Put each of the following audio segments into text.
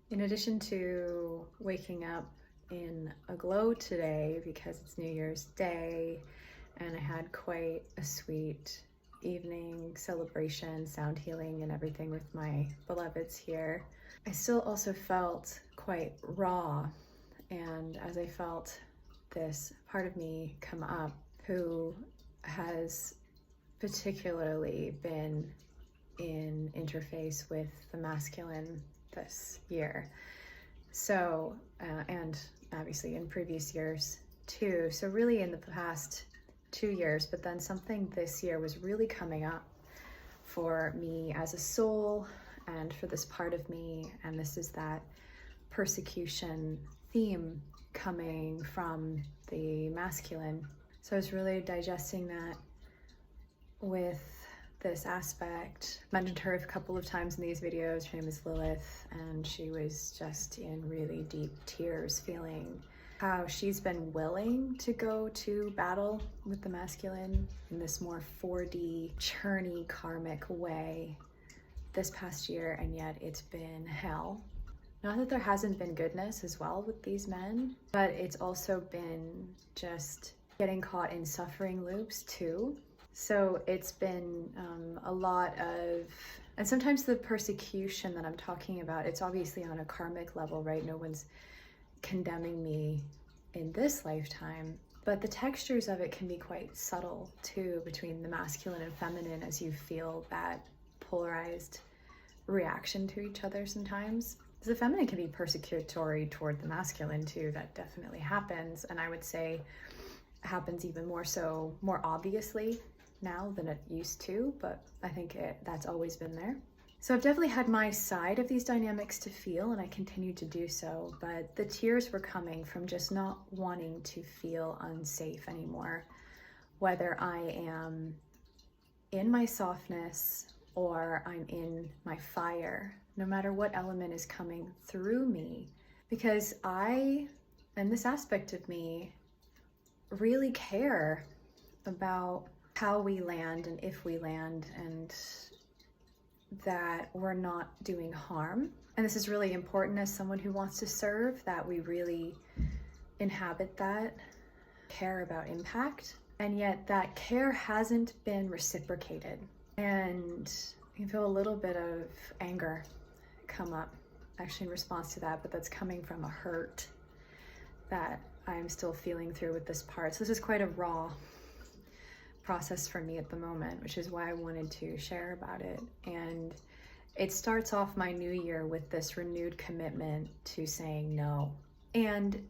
In addition to waking up in a glow today because it's New Year's Day and I had quite a sweet evening celebration, sound healing and everything with my beloveds here, I still also felt quite raw. And as I felt this part of me come up who has particularly been in interface with the masculine this year. So, and obviously in previous years too. So really in the past 2 years, but then something this year was really coming up for me as a soul and for this part of me. And this is that persecution theme coming from the masculine. So I was really digesting that with this aspect. Mentioned her a couple of times in these videos. Her name is Lilith, and she was just in really deep tears, feeling how she's been willing to go to battle with the masculine in this more 4D, churny, karmic way this past year, and yet it's been hell. Not that there hasn't been goodness as well with these men, but it's also been just getting caught in suffering loops too. So it's been a lot of, and sometimes the persecution that I'm talking about, it's obviously on a karmic level, right? No one's condemning me in this lifetime, but the textures of it can be quite subtle too, between the masculine and feminine, as you feel that polarized reaction to each other sometimes. The feminine can be persecutory toward the masculine too. That definitely happens, and I would say happens even more so, more obviously now than it used to, but I think that's always been there. So I've definitely had my side of these dynamics to feel, and I continue to do so, but the tears were coming from just not wanting to feel unsafe anymore, whether I am in my softness or I'm in my fire, no matter what element is coming through me, because I, and this aspect of me, really care about how we land and if we land, and that we're not doing harm. And this is really important as someone who wants to serve, that we really inhabit that, care about impact, and yet that care hasn't been reciprocated. And you can feel a little bit of anger come up actually in response to that, but that's coming from a hurt that I'm still feeling through with this part. So this is quite a raw process for me at the moment, which is why I wanted to share about it. And it starts off my new year with this renewed commitment to saying no, and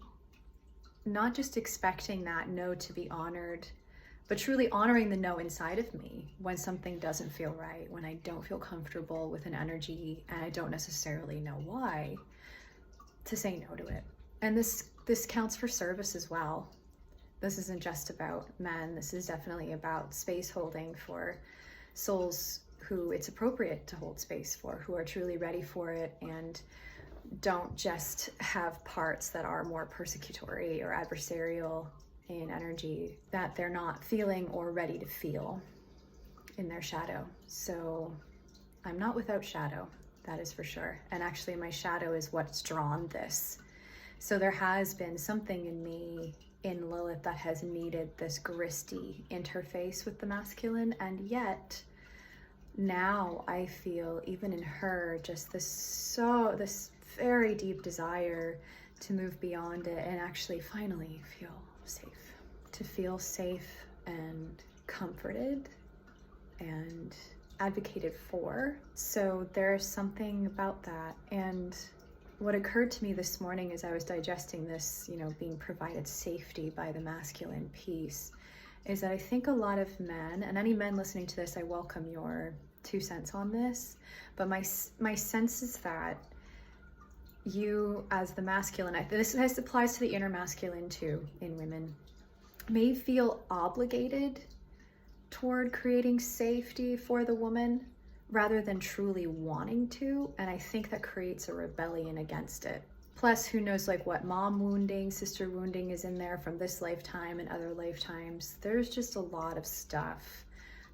not just expecting that no to be honored, but truly honoring the no inside of me when something doesn't feel right, when I don't feel comfortable with an energy and I don't necessarily know why, to say no to it. And this counts for service as well. This isn't just about men. This is definitely about space holding for souls who it's appropriate to hold space for, who are truly ready for it and don't just have parts that are more persecutory or adversarial in energy that they're not feeling or ready to feel in their shadow. So I'm not without shadow, that is for sure. And actually my shadow is what's drawn this. So there has been something in me, in Lilith, that has needed this gristy interface with the masculine, and yet now I feel, even in her, just this very deep desire to move beyond it and actually finally feel safe, to feel safe and comforted and advocated for. So there's something about that. And what occurred to me this morning as I was digesting this, being provided safety by the masculine piece, is that I think a lot of men, and any men listening to this, I welcome your 2 cents on this, but my sense is that you as the masculine, this applies to the inner masculine too in women, may feel obligated toward creating safety for the woman rather than truly wanting to, and I think that creates a rebellion against it. Plus, who knows what mom wounding, sister wounding is in there from this lifetime and other lifetimes. There's just a lot of stuff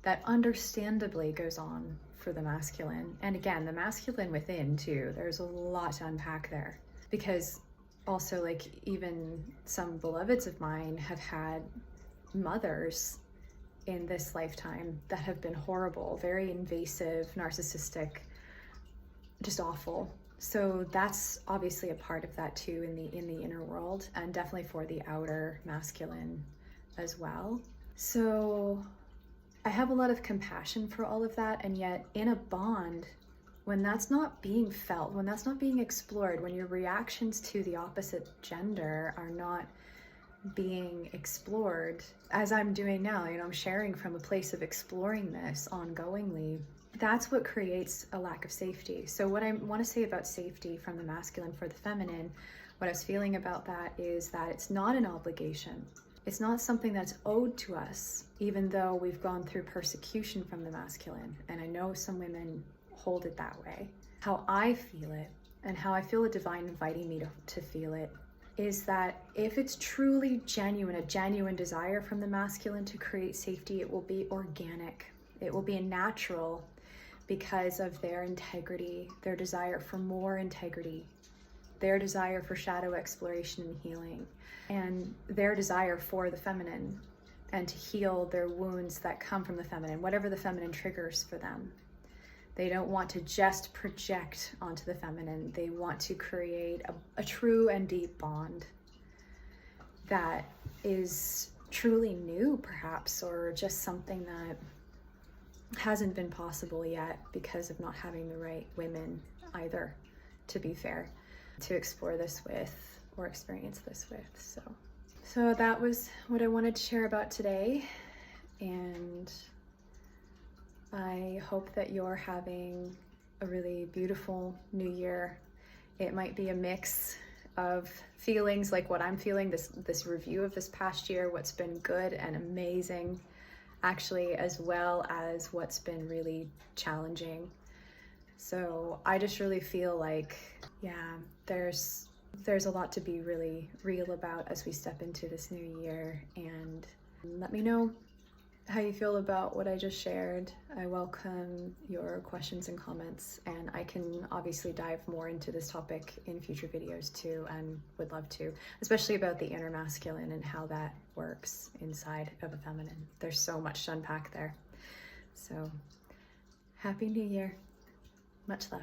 that understandably goes on for the masculine. And again, the masculine within too. There's a lot to unpack there, because also, like, even some beloveds of mine have had mothers in this lifetime that have been horrible, very invasive, narcissistic, just awful. So that's obviously a part of that too in the inner world, and definitely for the outer masculine as well. So I have a lot of compassion for all of that, and yet in a bond, when that's not being felt, when that's not being explored, when your reactions to the opposite gender are not being explored, as I'm doing now, I'm sharing from a place of exploring this ongoingly, that's what creates a lack of safety. So what I want to say about safety from the masculine for the feminine, what I was feeling about that is that it's not an obligation. It's not something that's owed to us, even though we've gone through persecution from the masculine. And I know some women hold it that way. How I feel it, and how I feel the divine inviting me to feel it, is that if it's truly genuine, a genuine desire from the masculine to create safety, it will be organic. It will be natural because of their integrity, their desire for more integrity, their desire for shadow exploration and healing, and their desire for the feminine and to heal their wounds that come from the feminine, whatever the feminine triggers for them. They don't want to just project onto the feminine. They want to create a true and deep bond that is truly new, perhaps, or just something that hasn't been possible yet because of not having the right women either, to be fair, to explore this with or experience this with. So that was what I wanted to share about today, and I hope that you're having a really beautiful new year. It might be a mix of feelings like what I'm feeling, this review of this past year, what's been good and amazing, actually, as well as what's been really challenging. So I just really feel like, yeah, there's a lot to be really real about as we step into this new year. And let me know how you feel about what I just shared. I welcome your questions and comments, and I can obviously dive more into this topic in future videos too, and would love to, especially about the inner masculine and how that works inside of a feminine. There's so much to unpack there. So happy new year. Much love.